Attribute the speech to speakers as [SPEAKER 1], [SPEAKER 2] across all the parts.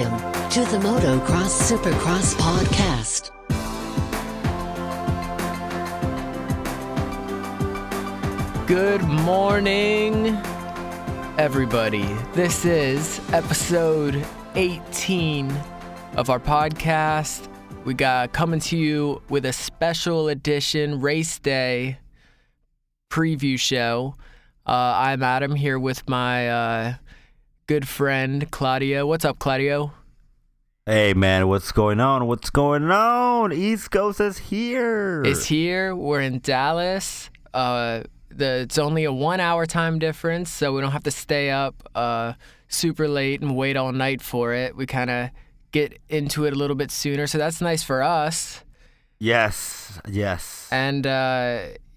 [SPEAKER 1] Welcome to the Motocross Supercross podcast.
[SPEAKER 2] Good morning, everybody. This is episode 18 of our podcast. We got coming to you with a special edition race day preview show. I'm Adam here with my good friend Claudio. What's up, Claudio?
[SPEAKER 3] Hey man, what's going on? What's going on? East Coast is here.
[SPEAKER 2] It's here. We're in Dallas. It's only a 1 hour time difference, so we don't have to stay up super late and wait all night for it. We kind of get into it a little bit sooner, so that's nice for us.
[SPEAKER 3] Yes.
[SPEAKER 2] And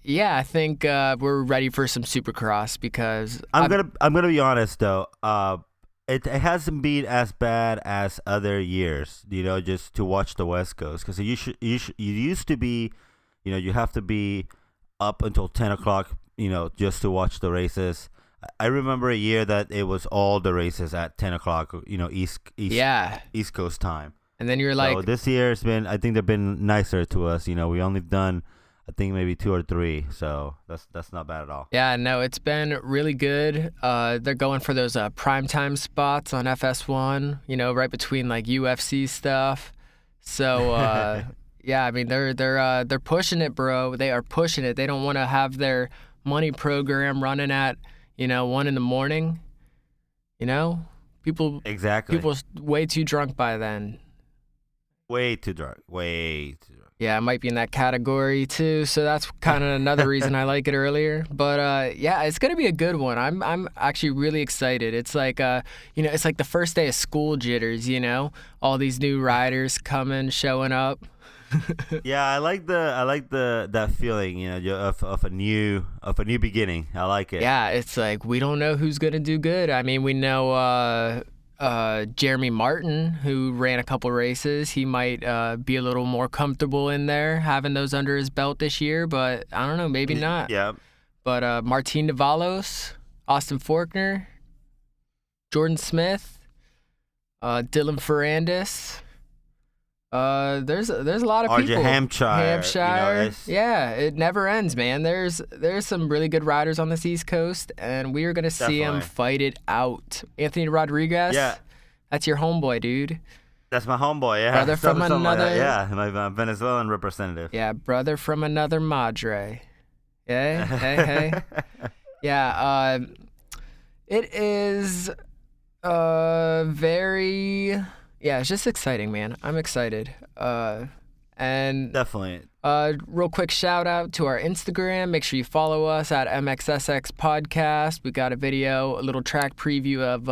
[SPEAKER 2] yeah, I think we're ready for some Supercross because
[SPEAKER 3] I'm gonna be honest though. It hasn't been as bad as other years, just to watch the West Coast, because you used to be, you have to be up until 10 o'clock, just to watch the races. I remember a year that it was all the races at 10 o'clock, East Coast time.
[SPEAKER 2] And then you're like,
[SPEAKER 3] so this year I think they've been nicer to us. We only done, I think maybe 2 or 3, so that's not bad at all.
[SPEAKER 2] Yeah, no, it's been really good. They're going for those primetime spots on FS1, right between like UFC stuff. So yeah, I mean they're pushing it, bro. They are pushing it. They don't want to have their money program running at 1 in the morning. People way too drunk by then.
[SPEAKER 3] Way too drunk.
[SPEAKER 2] Yeah, it might be in that category too, so that's kind of another reason I like it earlier. But yeah, it's gonna be a good one. I'm actually really excited. It's like it's like the first day of school jitters. All these new riders showing up.
[SPEAKER 3] Yeah, I like that feeling, of a new beginning. I like it.
[SPEAKER 2] Yeah, it's like we don't know who's gonna do good. I mean, we know Jeremy Martin, who ran a couple races. He might be a little more comfortable in there, having those under his belt this year, but I don't know, maybe not.
[SPEAKER 3] Yeah.
[SPEAKER 2] But Martin Davalos, Austin Forkner, Jordan Smith, Dylan Ferrandis. There's a lot of people.
[SPEAKER 3] Hampshire.
[SPEAKER 2] Yeah, it never ends, man. There's some really good riders on this East Coast, and we are gonna see them fight it out. Anthony Rodriguez.
[SPEAKER 3] Yeah,
[SPEAKER 2] that's your homeboy, dude.
[SPEAKER 3] That's my homeboy. Yeah,
[SPEAKER 2] brother from another.
[SPEAKER 3] My Venezuelan representative.
[SPEAKER 2] Yeah, brother from another madre. Yeah, hey. Yeah, it is very. Yeah, it's just exciting, man. I'm excited. And
[SPEAKER 3] definitely.
[SPEAKER 2] Real quick shout out to our Instagram. Make sure you follow us at MXSX Podcast. We got a video, a little track preview of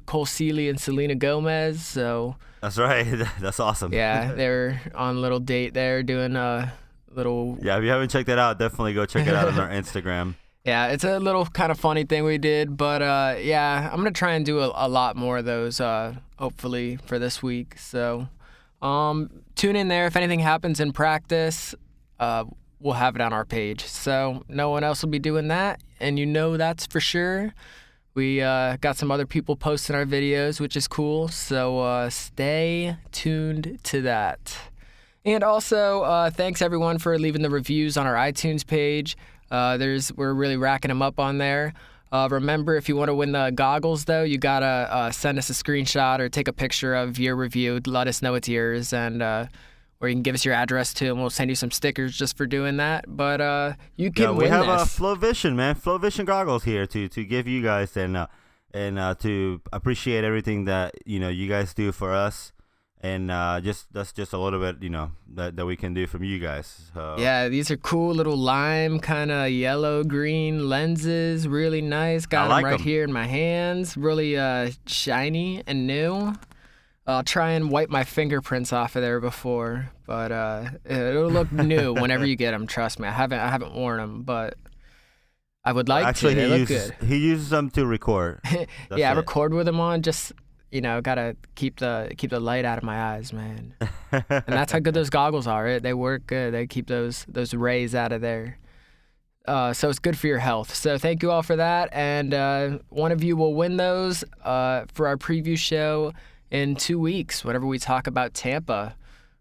[SPEAKER 2] Cole Seeley and Selena Gomez. So
[SPEAKER 3] that's right. That's awesome.
[SPEAKER 2] Yeah, they're on a little date there, doing a little.
[SPEAKER 3] Yeah, if you haven't checked that out, definitely go check it out on our Instagram.
[SPEAKER 2] Yeah, it's a little kind of funny thing we did, but yeah, I'm gonna try and do a lot more of those, hopefully for this week. So, tune in there. If anything happens in practice, we'll have it on our page. So no one else will be doing that, and that's for sure. We got some other people posting our videos, which is cool. So stay tuned to that. And also, thanks everyone for leaving the reviews on our iTunes page. We're really racking them up on there. Remember, if you want to win the goggles, though, you gotta send us a screenshot or take a picture of your review. Let us know it's yours, and or you can give us your address too, and we'll send you some stickers just for doing that. But you can win this.
[SPEAKER 3] We have Flow Vision, man. Flow Vision goggles here to give you guys and to appreciate everything that you guys do for us. And that's just a little bit, that we can do from you guys.
[SPEAKER 2] Yeah, these are cool little lime kind of yellow-green lenses. Really nice. Got them right here in my hands. Really shiny and new. I'll try and wipe my fingerprints off of there before, but it'll look new whenever you get them. Trust me, I haven't worn them, but I would like to. They look good.
[SPEAKER 3] He uses them to record.
[SPEAKER 2] Yeah, I record with them on. Just gotta keep the light out of my eyes, man. And that's how good those goggles are. Right? They work good. They keep those rays out of there. So it's good for your health. So thank you all for that. And one of you will win those for our preview show. in 2 weeks, whenever we talk about Tampa,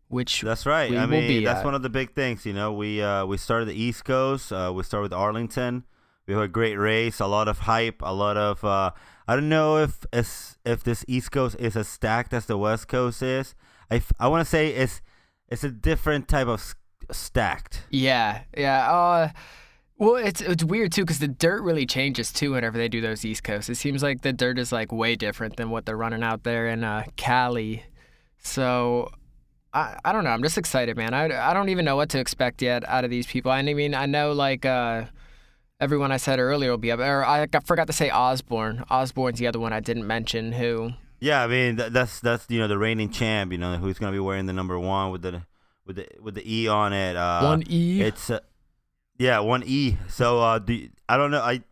[SPEAKER 2] which
[SPEAKER 3] That's right.
[SPEAKER 2] we
[SPEAKER 3] I
[SPEAKER 2] will
[SPEAKER 3] mean,
[SPEAKER 2] be
[SPEAKER 3] that's
[SPEAKER 2] at.
[SPEAKER 3] one of the big things. We started the East Coast. We started with Arlington. We have a great race, a lot of hype, a lot of. I don't know if this East Coast is as stacked as the West Coast is. I want to say it's a different type of stacked.
[SPEAKER 2] Yeah. Well, it's weird too because the dirt really changes too whenever they do those East Coast. It seems like the dirt is like way different than what they're running out there in Cali. So I don't know. I'm just excited, man. I don't even know what to expect yet out of these people. I mean, I know like everyone I said earlier will be up. Or I forgot to say Osborne. Osborne's the other one I didn't mention. Who?
[SPEAKER 3] Yeah, I mean that's the reigning champ. Who's gonna be wearing the number 1 with the E on it.
[SPEAKER 2] 1E.
[SPEAKER 3] It's. Yeah, 1E. So I don't know. I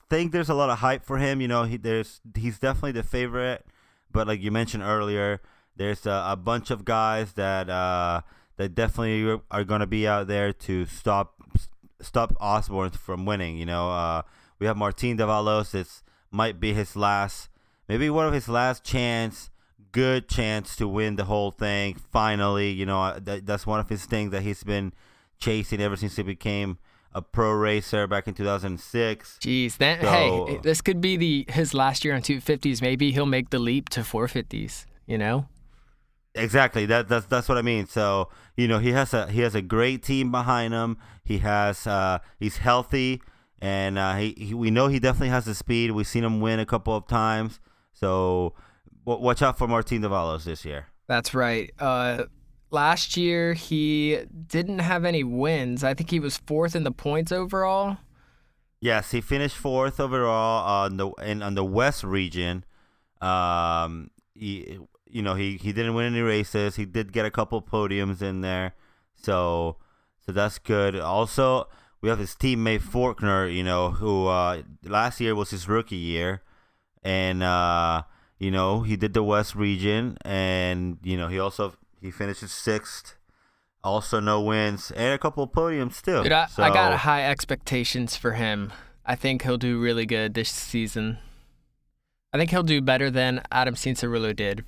[SPEAKER 3] think there's a lot of hype for him. He's definitely the favorite. But like you mentioned earlier, there's a bunch of guys that definitely are going to be out there to stop Osborne from winning. We have Martin Davalos. This might be maybe one of his last good chance to win the whole thing. Finally, that's one of his things that he's been chasing ever since he became a pro racer back in 2006.
[SPEAKER 2] Jeez, hey, this could be his last year on 250s. Maybe he'll make the leap to 450s.
[SPEAKER 3] Exactly. That's what I mean. So he has a great team behind him. He's healthy, and we know he definitely has the speed. We've seen him win a couple of times. So watch out for Martin Davalos this year.
[SPEAKER 2] That's right. Last year, he didn't have any wins. I think he was 4th in the points overall.
[SPEAKER 3] Yes, he finished 4th overall on the West region. He didn't win any races. He did get a couple podiums in there, so that's good. Also, we have his teammate Faulkner, who last year was his rookie year, and he did the West region, and he finishes 6th. Also, no wins and a couple of podiums too.
[SPEAKER 2] Dude, I got high expectations for him. I think he'll do really good this season. I think he'll do better than Adam Cianciarulo did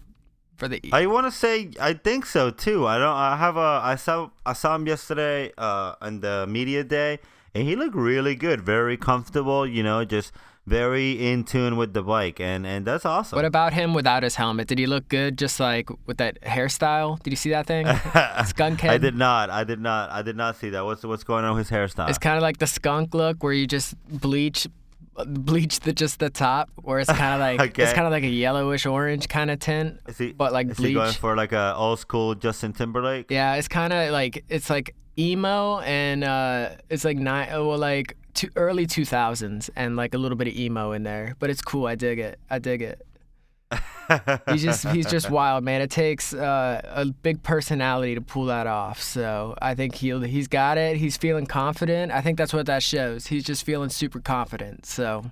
[SPEAKER 2] for the.
[SPEAKER 3] I want to say I think so too. I saw him yesterday on the media day, and he looked really good, very comfortable. Just very in tune with the bike, and that's awesome.
[SPEAKER 2] What about him without his helmet? Did he look good just like with that hairstyle? Did you see that thing? Skunk head?
[SPEAKER 3] I did not see that. What's going on with his hairstyle?
[SPEAKER 2] It's kind of like the skunk look where you just bleach just the top, where it's kind of like
[SPEAKER 3] okay.
[SPEAKER 2] It's kind of like a yellowish orange kind of tint, but like bleach.
[SPEAKER 3] Is he going for like a old school Justin Timberlake?
[SPEAKER 2] Yeah, it's kind of like emo, and it's like early 2000s, and like a little bit of emo in there, but it's cool. I dig it. He's just wild, man. It takes a big personality to pull that off. So I think he's got it. He's feeling confident. I think that's what that shows. He's just feeling super confident. So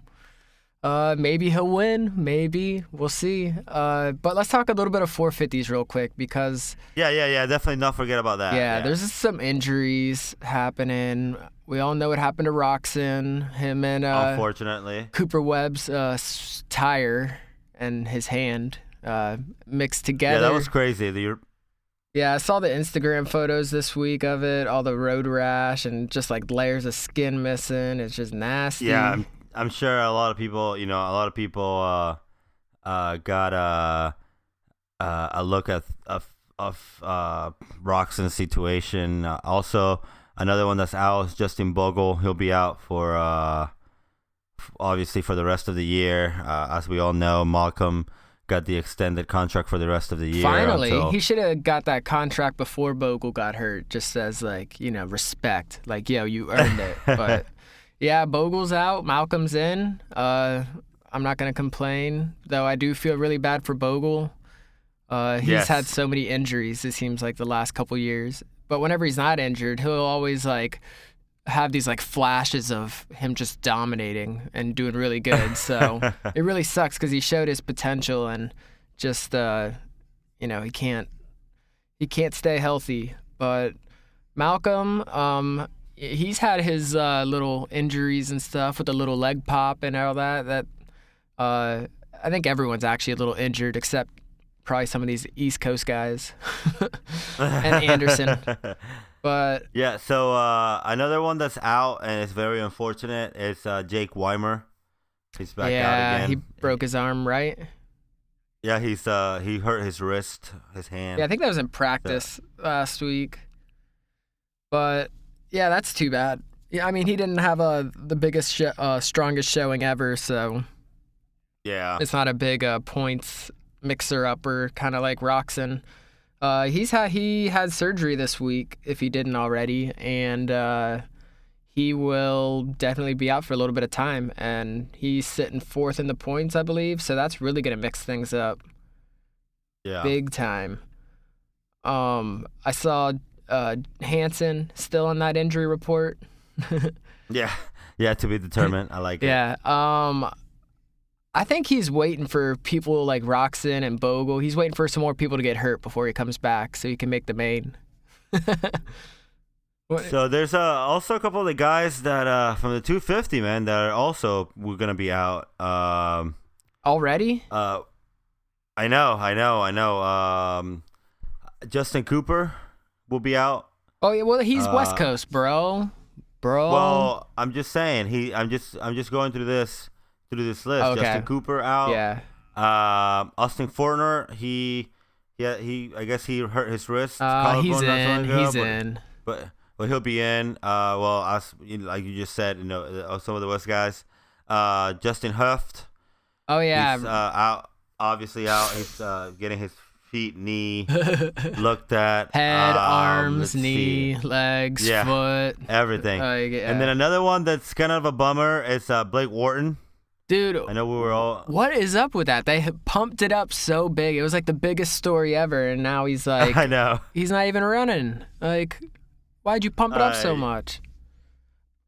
[SPEAKER 2] maybe he'll win. Maybe we'll see. But let's talk a little bit of 450s real quick because
[SPEAKER 3] yeah, definitely not forget about that.
[SPEAKER 2] Yeah, there's just some injuries happening. We all know what happened to Roxon, him and
[SPEAKER 3] unfortunately
[SPEAKER 2] Cooper Webb's tire and his hand mixed together.
[SPEAKER 3] Yeah, that was crazy.
[SPEAKER 2] Yeah, I saw the Instagram photos this week of it, all the road rash and just like layers of skin missing. It's just nasty.
[SPEAKER 3] Yeah, I'm sure a lot of people, got a look at Roxon's situation. Also, another one that's out is Justin Bogle. He'll be out for obviously for the rest of the year. As we all know, Malcolm got the extended contract for the rest of the year.
[SPEAKER 2] Finally, he should have got that contract before Bogle got hurt, just as respect. Like, yo, you earned it. But yeah, Bogle's out, Malcolm's in. I'm not gonna complain, though. I do feel really bad for Bogle. He's had so many injuries, it seems like, the last couple years. But whenever he's not injured, he'll always have these flashes of him just dominating and doing really good. So it really sucks because he showed his potential and just he can't stay healthy. But Malcolm, he's had his little injuries and stuff with the little leg pop and all that. I think everyone's actually a little injured except probably some of these East Coast guys and Anderson. But
[SPEAKER 3] yeah, so another one that's out and it's very unfortunate is Jake Weimer. He's back out again.
[SPEAKER 2] He broke his arm, right?
[SPEAKER 3] Yeah, he hurt his wrist, his hand.
[SPEAKER 2] Yeah, I think that was in practice last week. But yeah, that's too bad. Yeah, I mean, he didn't have the biggest, strongest showing ever, so
[SPEAKER 3] yeah,
[SPEAKER 2] it's not a big points mixer-upper, kind of like Roxon. He had surgery this week, if he didn't already, and he will definitely be out for a little bit of time, and he's sitting 4th in the points, I believe, so that's really going to mix things up.
[SPEAKER 3] Yeah.
[SPEAKER 2] Big time. I saw Hansen still on that injury report.
[SPEAKER 3] Yeah, to be determined. I like it.
[SPEAKER 2] Yeah. I think he's waiting for people like Roxon and Bogle. He's waiting for some more people to get hurt before he comes back so he can make the main.
[SPEAKER 3] So there's also a couple of the guys that from the 250, man, that are also going to be out.
[SPEAKER 2] Already?
[SPEAKER 3] I know. Justin Cooper will be out.
[SPEAKER 2] Oh yeah, well he's West Coast, bro.
[SPEAKER 3] Well, I'm just saying I'm just going through this list.
[SPEAKER 2] Okay.
[SPEAKER 3] Justin Cooper out.
[SPEAKER 2] Yeah.
[SPEAKER 3] Austin Fortner, he I guess he hurt his wrist.
[SPEAKER 2] He's in.
[SPEAKER 3] But he'll be in. Like you just said, some of the West guys. Justin Heft.
[SPEAKER 2] Oh yeah.
[SPEAKER 3] He's out. Obviously out. He's getting his feet, knee looked at.
[SPEAKER 2] Head, arms, knee, legs, foot.
[SPEAKER 3] Everything. And then another one that's kind of a bummer is Blake Wharton.
[SPEAKER 2] Dude,
[SPEAKER 3] I know we were all.
[SPEAKER 2] What is up with that? They pumped it up so big. It was like the biggest story ever, and now he's like,
[SPEAKER 3] I know.
[SPEAKER 2] He's not even running. Like, why'd you pump it up so much?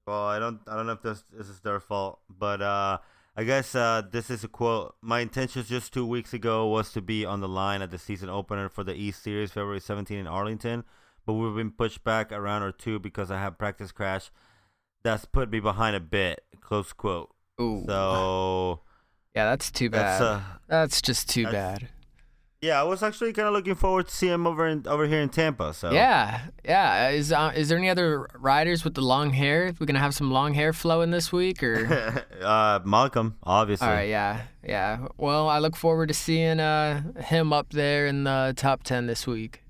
[SPEAKER 3] Well, I don't know if this is their fault, but I guess this is a quote. My intentions just 2 weeks ago was to be on the line at the season opener for the East Series, February 17 in Arlington, but we've been pushed back a round or two because I had practice crash. That's put me behind a bit. Close quote.
[SPEAKER 2] Ooh.
[SPEAKER 3] So
[SPEAKER 2] yeah, that's too bad. That's just too bad.
[SPEAKER 3] Yeah, I was actually kind of looking forward to see him over here in Tampa. So
[SPEAKER 2] yeah. Is there any other riders with the long hair? We're gonna have some long hair flowing this week, or
[SPEAKER 3] Malcolm, obviously.
[SPEAKER 2] All right, yeah. Well, I look forward to seeing him up there in the top 10 this week.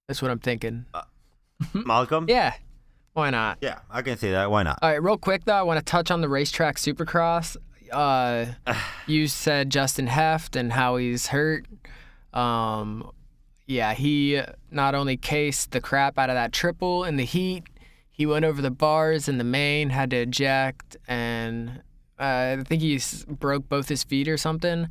[SPEAKER 2] That's what I'm thinking.
[SPEAKER 3] Malcolm?
[SPEAKER 2] Yeah. Why not?
[SPEAKER 3] Yeah, I can see that. Why not?
[SPEAKER 2] All right, real quick, though, I want to touch on the racetrack Supercross. You said Justin Heft and how he's hurt. Yeah, he not only cased the crap out of that triple in the heat, he went over the bars in the main, had to eject, and I think he broke both his feet or something.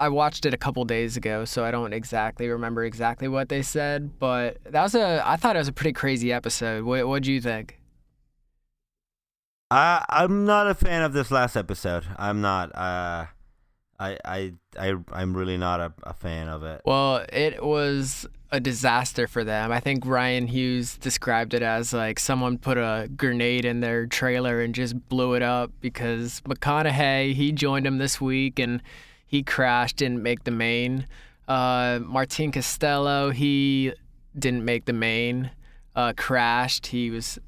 [SPEAKER 2] I watched it a couple days ago, so I don't exactly remember exactly what they said, but I thought it was a pretty crazy episode. What'd you think?
[SPEAKER 3] I'm not a fan of this last episode. I'm not. I'm really not a fan of it.
[SPEAKER 2] Well, it was a disaster for them. I think Ryan Hughes described it as like someone put a grenade in their trailer and just blew it up because McConaughey, he joined him this week and he crashed, didn't make the main. Martin Costello, he didn't make the main, crashed. He was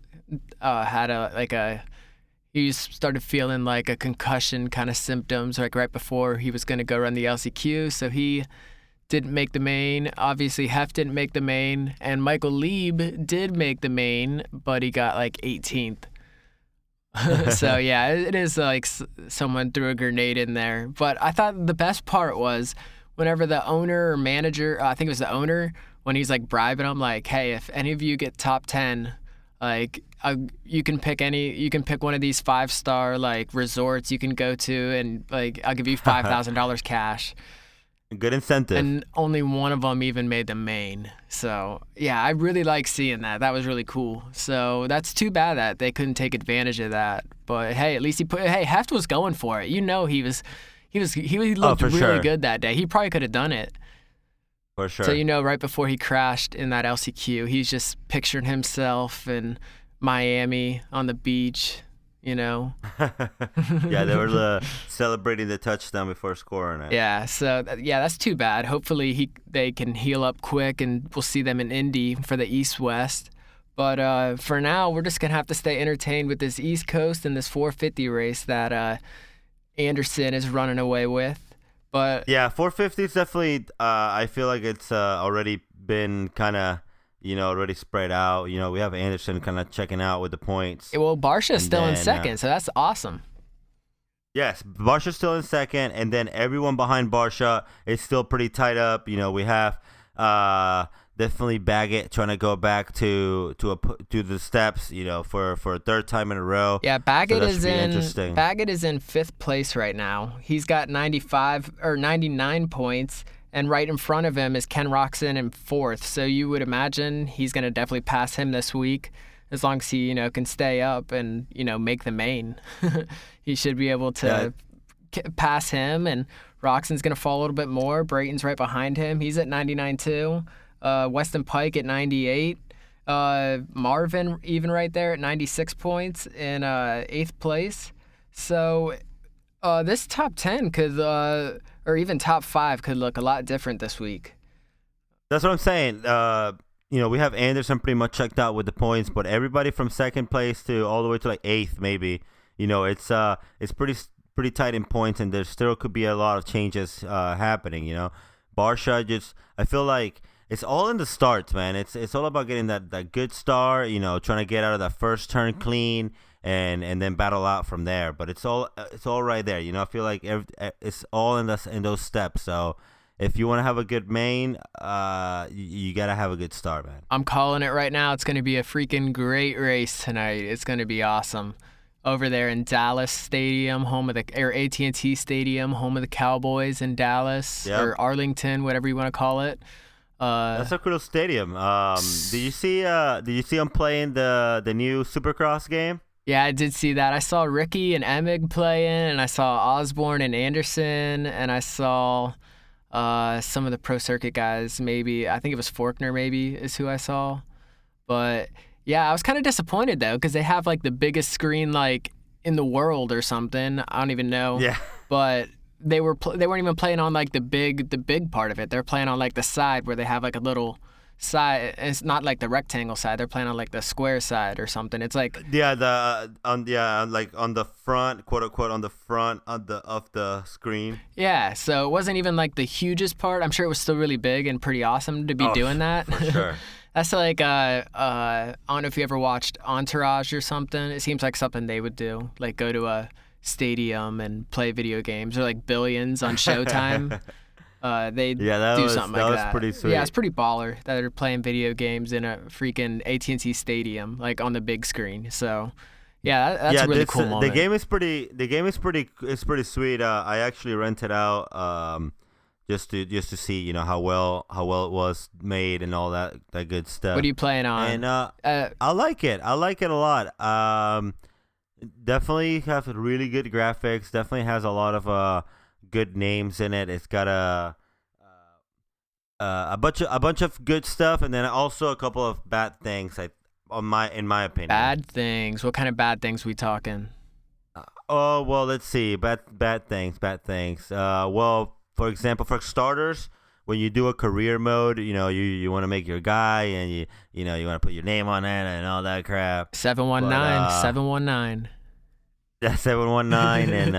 [SPEAKER 2] he started feeling like a concussion kind of symptoms like right before he was going to go run the LCQ, so he didn't make the main. Obviously, Heft didn't make the main, and Michael Lieb did make the main, but he got like 18th. So yeah, it is like someone threw a grenade in there. But I thought the best part was whenever the owner or manager, I think it was the owner, when he's like bribing them, like, hey, if any of you get top 10, like you can pick one of these 5-star like resorts you can go to, and like I'll give you $5,000 cash.
[SPEAKER 3] Good incentive.
[SPEAKER 2] And only one of them even made the main. So yeah, I really like seeing that. That was really cool. So that's too bad that they couldn't take advantage of that. But hey, at least Heft was going for it. He looked really good that day. He probably could have done it.
[SPEAKER 3] For sure.
[SPEAKER 2] So right before he crashed in that LCQ, he's just picturing himself in Miami on the beach, you know.
[SPEAKER 3] Yeah, they were celebrating the touchdown before scoring it.
[SPEAKER 2] Yeah, so that's too bad. Hopefully they can heal up quick, and we'll see them in Indy for the East-West. But for now, we're just gonna have to stay entertained with this East Coast and this 450 race that Anderson is running away with. But
[SPEAKER 3] yeah, 450 is definitely. I feel like it's already been kind of, already spread out. We have Anderson kind of checking out with the points.
[SPEAKER 2] Well, Barsha's still in second, so that's awesome.
[SPEAKER 3] Yes, Barsha's still in second, and then everyone behind Barsha is still pretty tight up. We have definitely Baggett trying to go back to the steps, for a third time in a row.
[SPEAKER 2] Yeah, Baggett is in fifth place right now. He's got 99 points, and right in front of him is Ken Roczen in fourth. So you would imagine he's going to definitely pass him this week, as long as he can stay up and make the main. He should be able to pass him, and Roczen's going to fall a little bit more. Brayton's right behind him. He's at 99 too. Weston Pike at 98. Marvin even right there at 96 points in 8th place. So this top 10 could, or even top 5 could look a lot different this week.
[SPEAKER 3] That's what I'm saying. We have Anderson pretty much checked out with the points, but everybody from second place to all the way to like 8th maybe, it's pretty tight in points, and there still could be a lot of changes happening. Barsha I feel like it's all in the starts, man. It's all about getting that good start, trying to get out of that first turn clean, and then battle out from there. But it's all right there. I feel like it's all in those steps. So if you want to have a good main, you got to have a good start, man.
[SPEAKER 2] I'm calling it right now. It's going to be a freaking great race tonight. It's going to be awesome. Over there in Dallas Stadium, or AT&T Stadium, home of the Cowboys in Dallas, or Arlington, whatever you want to call it.
[SPEAKER 3] That's a cool stadium. Did you see him playing the new Supercross game?
[SPEAKER 2] Yeah, I did see that. I saw Ricky and Emig playing, and I saw Osborne and Anderson, and I saw some of the Pro Circuit guys. Maybe I think it was Faulkner. Maybe is who I saw. But yeah, I was kind of disappointed though, because they have like the biggest screen like in the world or something. I don't even know.
[SPEAKER 3] Yeah.
[SPEAKER 2] But they weren't even playing on like the big part of it. They're playing on like the side where they have like a little side. It's not like the rectangle side. They're playing on like the square side or something. It's like
[SPEAKER 3] like on the front, quote unquote, on the front of the screen.
[SPEAKER 2] Yeah, so it wasn't even like the hugest part. I'm sure it was still really big and pretty awesome to be doing that.
[SPEAKER 3] For sure.
[SPEAKER 2] That's like I don't know if you ever watched Entourage or something. It seems like something they would do, like go to a stadium and play video games, or like Billions on Showtime. They do something like that.
[SPEAKER 3] That was pretty sweet.
[SPEAKER 2] Yeah, it's pretty baller that they're playing video games in a freaking AT&T Stadium, like on the big screen. So, yeah, that's a really cool moment.
[SPEAKER 3] The game is pretty sweet. I actually rented out just to see how well it was made and all that good stuff.
[SPEAKER 2] What are you playing on?
[SPEAKER 3] And I like it. I like it a lot. Definitely have really good graphics. Definitely has a lot of good names in it. It's got a bunch of good stuff, and then also a couple of bad things. In my opinion.
[SPEAKER 2] Bad things. What kind of bad things we talking?
[SPEAKER 3] Oh well, let's see. Bad things. Well, for example, for starters, when you do a career mode, you want to make your guy, and you want to put your name on it and all that crap.
[SPEAKER 2] 719.
[SPEAKER 3] Yeah, 719, and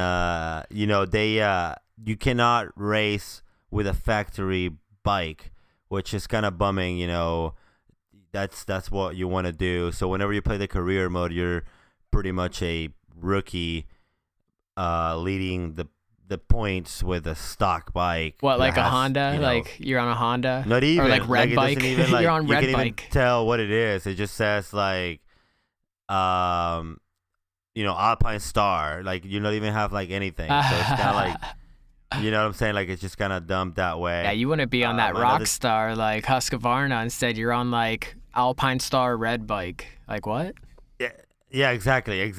[SPEAKER 3] you cannot race with a factory bike, which is kind of bumming. That's what you want to do. So whenever you play the career mode, you're pretty much a rookie, leading the points with a stock bike.
[SPEAKER 2] What, like a Honda? Like you're on a Honda?
[SPEAKER 3] Not even.
[SPEAKER 2] Or like red bike? You're on red bike.
[SPEAKER 3] You can't even tell what it is. It just says like, Alpine Star. Like you don't even have like anything. So it's kind of like, you know what I'm saying? Like it's just kind of dumped that way.
[SPEAKER 2] Yeah, you want to be on that Rockstar like Husqvarna. Instead, you're on like Alpine Star red bike. Like what?
[SPEAKER 3] Yeah, exactly. And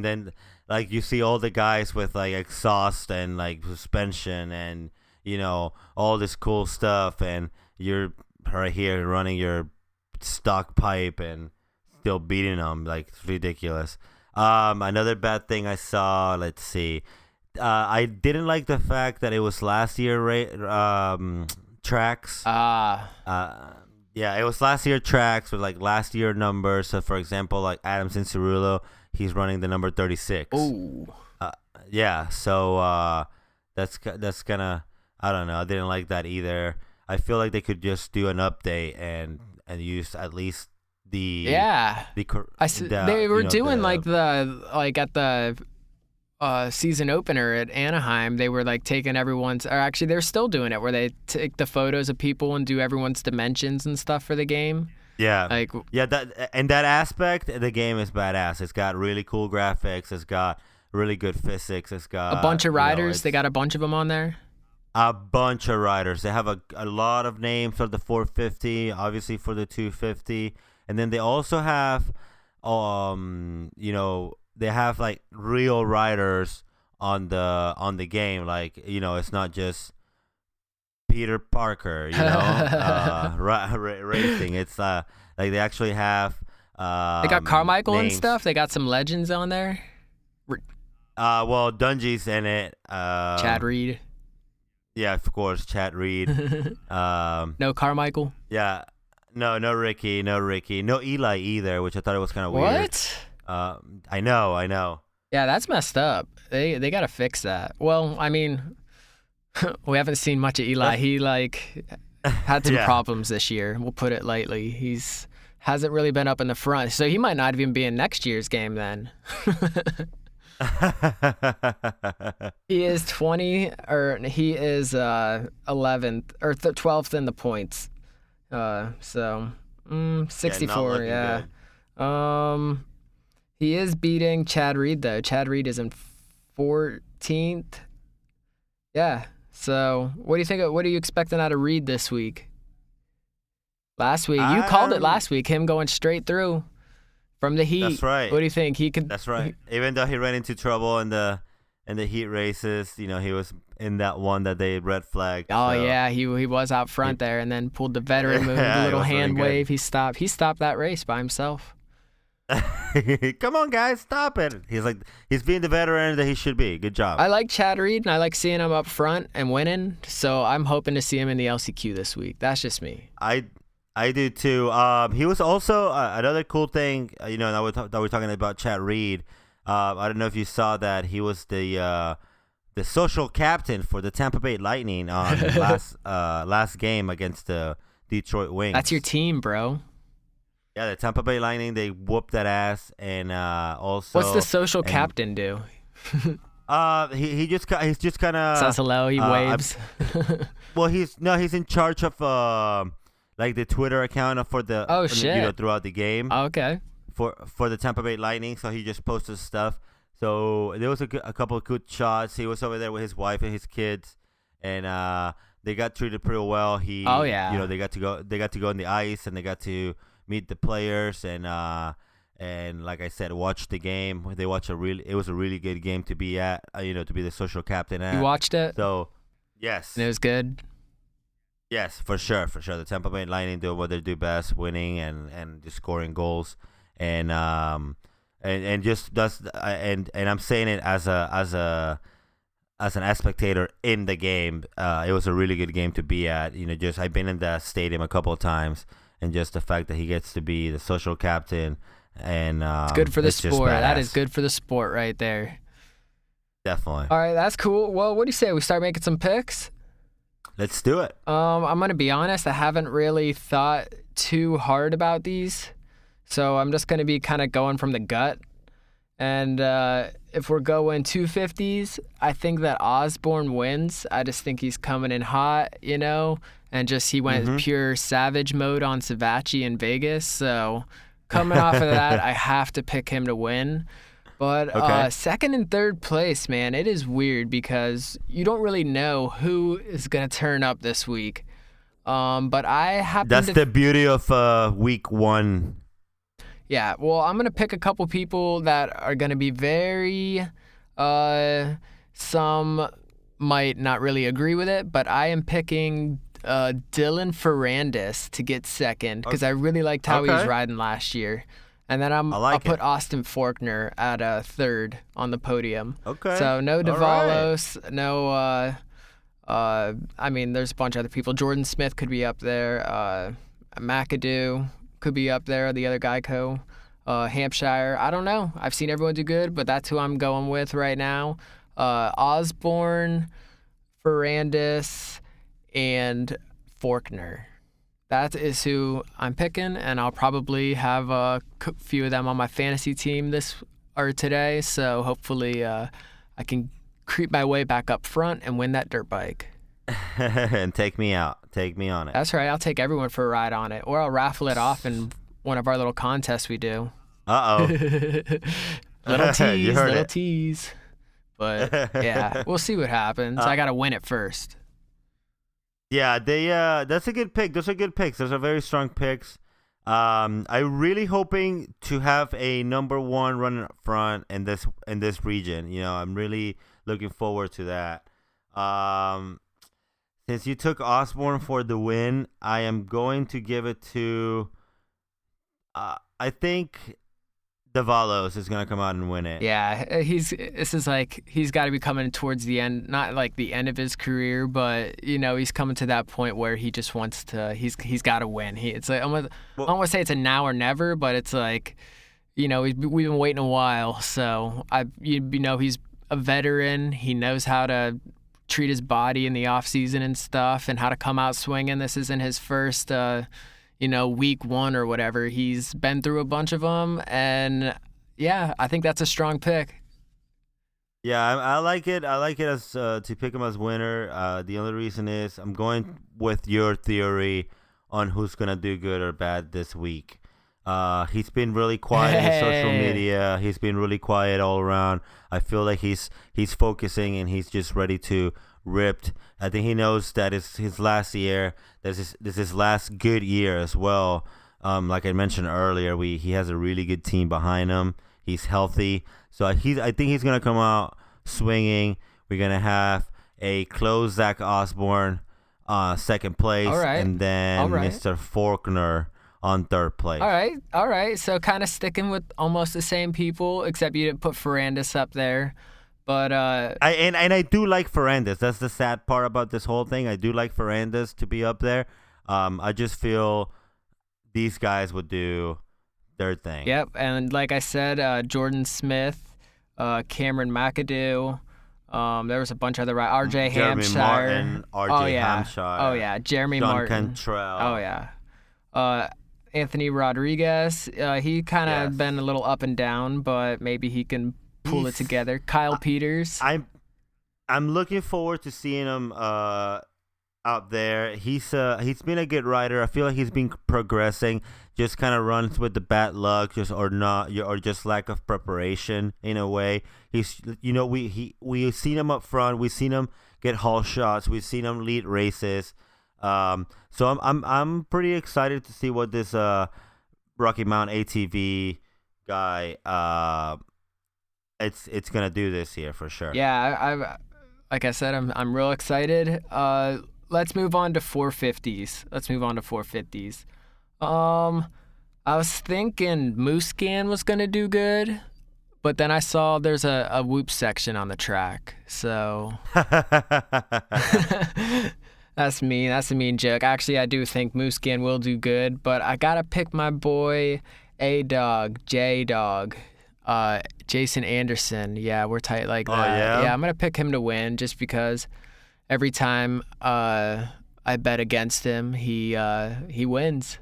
[SPEAKER 3] then like you see all the guys with like exhaust and like suspension and all this cool stuff, and you're right here running your stock pipe and still beating them. Like, it's ridiculous. Another bad thing I saw. Let's see. I didn't like the fact that it was last year tracks. Yeah, it was last year tracks with like last year numbers. So, for example, like Adam Cianciarulo, he's running the number 36.
[SPEAKER 2] Ooh.
[SPEAKER 3] Yeah. So that's gonna. I don't know. I didn't like that either. I feel like they could just do an update and use at least the
[SPEAKER 2] they were doing like at the season opener at Anaheim. They were like taking everyone's, or actually they're still doing it, where they take the photos of people and do everyone's dimensions and stuff for the game.
[SPEAKER 3] Yeah, that aspect, the game is badass. It's got really cool graphics. It's got really good physics. It's got
[SPEAKER 2] a bunch of riders. They got a bunch of them on there.
[SPEAKER 3] A bunch of riders. They have a lot of names for the 450, obviously for the 250, and then they also have, they have like real riders on the game. Like, it's not just Peter Parker, racing. It's like they actually have.
[SPEAKER 2] They got Carmichael
[SPEAKER 3] names.
[SPEAKER 2] And stuff. They got some legends on there.
[SPEAKER 3] Well, Dungy's in it.
[SPEAKER 2] Chad Reed.
[SPEAKER 3] Yeah, of course, Chad Reed.
[SPEAKER 2] No Carmichael.
[SPEAKER 3] Yeah, no Ricky, no Eli either, which I thought it was kind of weird.
[SPEAKER 2] What?
[SPEAKER 3] I know.
[SPEAKER 2] Yeah, that's messed up. They got to fix that. Well, I mean, we haven't seen much of Eli. He had some problems this year. We'll put it lightly. He's hasn't really been up in the front, so he might not even be in next year's game then. He is 20, or he is 11th or 12th in the points. 64. Yeah. He is beating Chad Reed though. Chad Reed is in 14th. Yeah. So what do you think? What are you expecting out of Reed this week? Last week you called it. Last week, him going straight through. From the heat. That's right. What do you think? He could.
[SPEAKER 3] That's right. Even though he ran into trouble in the heat races, he was in that one that they red flagged.
[SPEAKER 2] Oh yeah, he was out front there, and then pulled the veteran move, the little hand wave. He stopped that race by himself.
[SPEAKER 3] Come on, guys, stop it! He's being the veteran that he should be. Good job.
[SPEAKER 2] I like Chad Reed, and I like seeing him up front and winning. So I'm hoping to see him in the LCQ this week. That's just me.
[SPEAKER 3] I do too. He was also another cool thing. That we're talking about Chad Reed. I don't know if you saw that he was the social captain for the Tampa Bay Lightning on last game against the Detroit Wings.
[SPEAKER 2] That's your team, bro.
[SPEAKER 3] Yeah, the Tampa Bay Lightning, they whooped that ass, and also.
[SPEAKER 2] What's the social captain do?
[SPEAKER 3] He's just kind of
[SPEAKER 2] says hello. He waves.
[SPEAKER 3] Well, he's in charge of like the Twitter account for the throughout the game.
[SPEAKER 2] Oh, okay.
[SPEAKER 3] For the Tampa Bay Lightning, so he just posted stuff. So there was a couple of good shots. He was over there with his wife and his kids, and they got treated pretty well. They got to go on the ice, and they got to meet the players, and like I said, watch the game. It was a really good game to be at. To be the social captain at.
[SPEAKER 2] You watched it?
[SPEAKER 3] So yes,
[SPEAKER 2] and it was good.
[SPEAKER 3] Yes, for sure. The Tampa Bay Lightning do what they do best, winning and just scoring goals, and just does. And I'm saying it as an spectator in the game. It was a really good game to be at. I've been in that stadium a couple of times, and just the fact that he gets to be the social captain, and
[SPEAKER 2] it's good for the sport. That is good for the sport right there.
[SPEAKER 3] Definitely.
[SPEAKER 2] All right, that's cool. Well, what do you say? We start making some picks.
[SPEAKER 3] Let's do it.
[SPEAKER 2] I'm going to be honest. I haven't really thought too hard about these. So I'm just going to be kind of going from the gut. And if we're going 250s, I think that Osborne wins. I just think he's coming in hot, and just he went pure savage mode on Savatgy in Vegas. So coming off of that, I have to pick him to win. But second and third place, man, it is weird because you don't really know who is going to turn up this week. But I happen
[SPEAKER 3] That's the beauty of week one.
[SPEAKER 2] Yeah, well, I'm going to pick a couple people that are going to be very, some might not really agree with it, but I am picking Dylan Ferrandis to get second because I really liked how he was riding last year. And then
[SPEAKER 3] I
[SPEAKER 2] I'll
[SPEAKER 3] like
[SPEAKER 2] put
[SPEAKER 3] it.
[SPEAKER 2] Austin Forkner at third on the podium.
[SPEAKER 3] Okay.
[SPEAKER 2] So no
[SPEAKER 3] All right.
[SPEAKER 2] Davalos, no. I mean, there's a bunch of other people. Jordan Smith could be up there. McAdoo could be up there. The other Geico. Hampshire. I don't know. I've seen everyone do good, but that's who I'm going with right now. Osborne, Ferrandis, and Forkner. That is who I'm picking, and I'll probably have a few of them on my fantasy team today. So hopefully, I can creep my way back up front and win that dirt bike.
[SPEAKER 3] And take me out. Take me on it.
[SPEAKER 2] That's right. I'll take everyone for a ride on it, or I'll raffle it off in one of our little contests we do.
[SPEAKER 3] Uh-oh.
[SPEAKER 2] Little tease,
[SPEAKER 3] You heard
[SPEAKER 2] little
[SPEAKER 3] it.
[SPEAKER 2] tease. But yeah, we'll see what happens. I gotta win it first.
[SPEAKER 3] Yeah, that's a good pick. Those are good picks. Those are very strong picks. I'm really hoping to have a number one running up front in this region. You know, I'm really looking forward to that. Since you took Osborne for the win, I am going to give it to. I think Davalos is gonna come out and win it.
[SPEAKER 2] Yeah, he's got to be coming towards the end, not like the end of his career, but you know, he's coming to that point where he just wants to. He's got to win. It's like I don't want to say it's a now or never, but it's like, you know, we've been waiting a while. So you know, he's a veteran. He knows how to treat his body in the off season and stuff, and how to come out swinging. This isn't his first. Week one or whatever. He's been through a bunch of them, and yeah, I think that's a strong pick.
[SPEAKER 3] Yeah, I like it. I like it as to pick him as winner. The only reason is I'm going with your theory on who's gonna do good or bad this week. He's been really quiet in social media. He's been really quiet all around. I feel like he's focusing and he's just ready to rip. I think he knows that it's his last year. This is his last good year as well. Like I mentioned earlier, he has a really good team behind him. He's healthy, so I think he's gonna come out swinging. We're gonna have a close Zach Osborne, second place, and then Mr. Faulkner on third place.
[SPEAKER 2] All right. So kind of sticking with almost the same people, except you didn't put Ferrandis up there. But
[SPEAKER 3] I do like Ferrandis. That's the sad part about this whole thing. I do like Ferrandis to be up there. I just feel these guys would do their thing.
[SPEAKER 2] Yep, and like I said, Jordan Smith, Cameron McAdoo. There was a bunch of other RJ
[SPEAKER 3] Jeremy
[SPEAKER 2] Hampshire.
[SPEAKER 3] Martin, RJ
[SPEAKER 2] Hampshire. Oh yeah, Jeremy
[SPEAKER 3] John
[SPEAKER 2] Martin.
[SPEAKER 3] Cantrell.
[SPEAKER 2] Oh yeah. Anthony Rodriguez. He kind of been a little up and down, but maybe he can pull it together. Kyle Peters.
[SPEAKER 3] I'm looking forward to seeing him out there. He's been a good rider. I feel like he's been progressing. Just kind of runs with the bad luck, or just lack of preparation in a way. We've seen him up front. We've seen him get haul shots. We've seen him lead races. So I'm pretty excited to see what this Rocky Mountain ATV guy it's gonna do this year for sure.
[SPEAKER 2] Yeah, like I said, I'm real excited. Let's move on to 450s. I was thinking Mooscan was gonna do good, but then I saw there's a whoop section on the track, so that's mean. That's a mean joke. Actually, I do think Mooscan will do good, but I gotta pick my boy J-Dog. Jason Anderson. Yeah, we're tight like that.
[SPEAKER 3] Oh, yeah?
[SPEAKER 2] I'm gonna pick him to win just because every time I bet against him, he wins.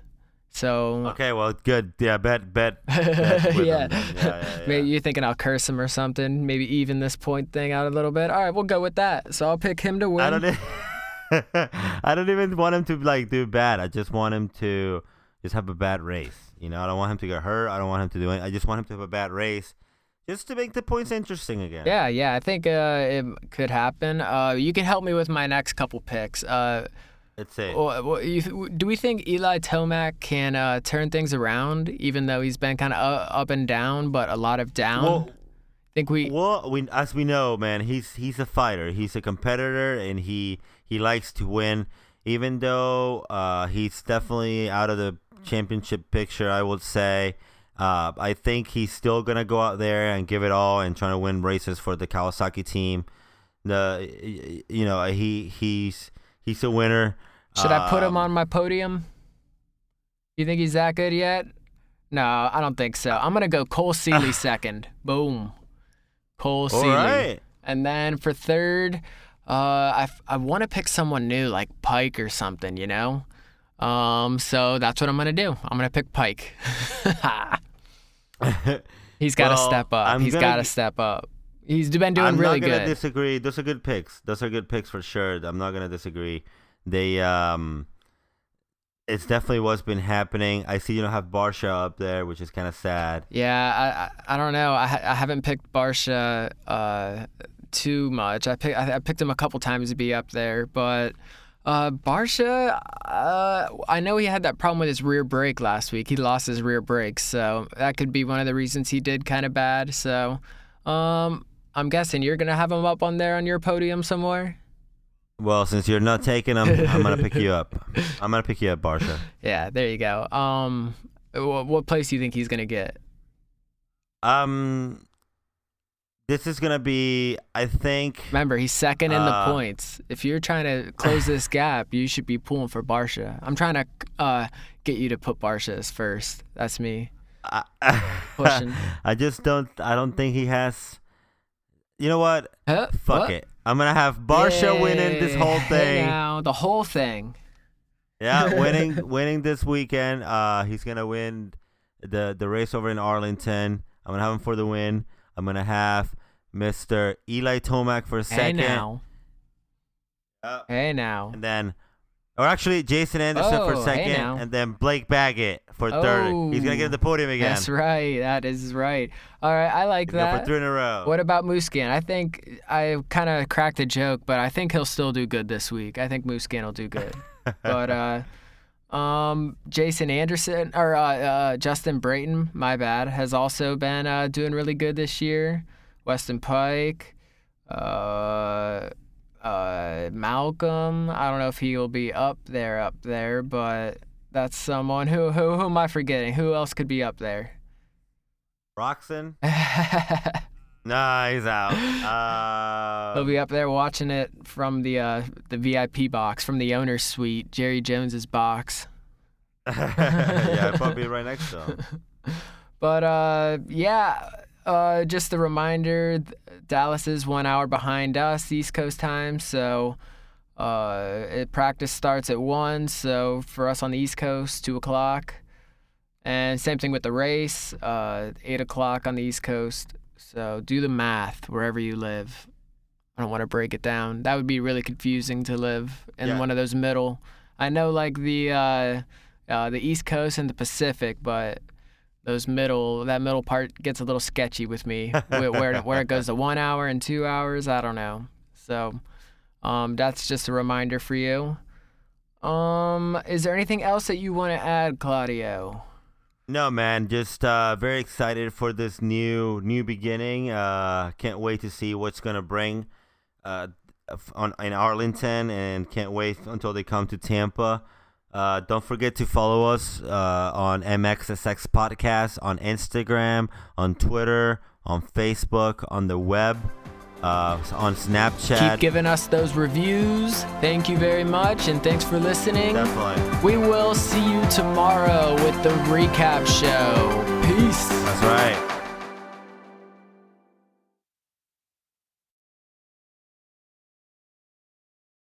[SPEAKER 2] So
[SPEAKER 3] okay, well, good. Yeah, bet with him. Yeah.
[SPEAKER 2] Maybe you're thinking I'll curse him or something. Maybe even this point thing out a little bit. All right, we'll go with that. So I'll pick him to win.
[SPEAKER 3] I don't even want him to do bad. I just want him to just have a bad race. I don't want him to get hurt. I don't want him to do anything. I just want him to have a bad race, just to make the points interesting again.
[SPEAKER 2] Yeah. I think it could happen. You can help me with my next couple picks.
[SPEAKER 3] Let's see.
[SPEAKER 2] Do we think Eli Tomac can turn things around, even though he's been kind of up and down, but a lot of down?
[SPEAKER 3] As we know, man, he's a fighter. He's a competitor, and he likes to win. Even though he's definitely out of the championship picture, I would say I think he's still gonna go out there and give it all and trying to win races for the Kawasaki team. He's a winner.
[SPEAKER 2] Should I put him on my podium? You think he's that good yet? No, I don't think so. I'm gonna go Cole Seeley second. Boom, Cole Seeley.
[SPEAKER 3] All right.
[SPEAKER 2] And then for third, I want to pick someone new like Pike or something, you know. So that's what I'm gonna do. I'm gonna pick Pike. He's got to step up. He's got to step up. He's been doing really good.
[SPEAKER 3] I'm not gonna disagree. Those are good picks. Those are good picks for sure. I'm not gonna disagree. They it's definitely what's been happening. I see you don't have Barsha up there, which is kind of sad.
[SPEAKER 2] Yeah, I don't know. I haven't picked Barsha too much. I picked him a couple times to be up there, but Barsha, I know he had that problem with his rear brake last week. He lost his rear brakes, so that could be one of the reasons he did kind of bad. So, I'm guessing you're gonna have him up on there on your podium somewhere.
[SPEAKER 3] Well, since you're not taking him, I'm gonna pick you up. I'm gonna pick you up, Barsha.
[SPEAKER 2] Yeah, there you go. What place do you think he's gonna get?
[SPEAKER 3] This is gonna be, I think.
[SPEAKER 2] Remember, he's second in the points. If you're trying to close this gap, you should be pulling for Barsha. I'm trying to get you to put Barsha as first. That's me. Pushing.
[SPEAKER 3] I don't think he has. You know what? Fuck it. I'm gonna have Barsha winning this whole thing.
[SPEAKER 2] Now the whole thing.
[SPEAKER 3] Yeah, winning this weekend. He's gonna win the race over in Arlington. I'm gonna have him for the win. I'm gonna have Mr. Eli Tomac for second.
[SPEAKER 2] Hey now.
[SPEAKER 3] And then, or actually, Jason Anderson for second, and then Blake Baggett for third. He's gonna get the podium again.
[SPEAKER 2] That's right. That is right. All right, I like that.
[SPEAKER 3] Go for 3 in a row.
[SPEAKER 2] What about Musquin? I think I kind of cracked a joke, but I think he'll still do good this week. I think Musquin will do good. But Jason Anderson or Justin Brayton, my bad, has also been doing really good this year. Weston Pike, Malcolm. I don't know if he will be up there, but that's someone. Who am I forgetting? Who else could be up there?
[SPEAKER 3] Roxon? No, he's out.
[SPEAKER 2] He'll be up there watching it from the VIP box, from the owner's suite, Jerry Jones's box.
[SPEAKER 3] Yeah, probably right next to him.
[SPEAKER 2] But just a reminder, Dallas is 1 hour behind us, East Coast time, so practice starts at 1, so for us on the East Coast, 2 o'clock. And same thing with the race, 8 o'clock on the East Coast. So do the math wherever you live. I don't want to break it down. That would be really confusing to live in one of those middle. I know like the East Coast and the Pacific, but that middle part gets a little sketchy with me. where it goes to 1 hour and 2 hours, I don't know. So that's just a reminder for you. Is there anything else that you want to add, Claudio?
[SPEAKER 3] No, man. Just very excited for this new beginning. Can't wait to see what's gonna bring in Arlington, and can't wait until they come to Tampa. Don't forget to follow us on MXSX Podcast on Instagram, on Twitter, on Facebook, on the web, on Snapchat.
[SPEAKER 2] Keep giving us those reviews. Thank you very much, and thanks for listening.
[SPEAKER 3] Definitely.
[SPEAKER 2] We will see you tomorrow with the recap show. Peace.
[SPEAKER 3] That's right.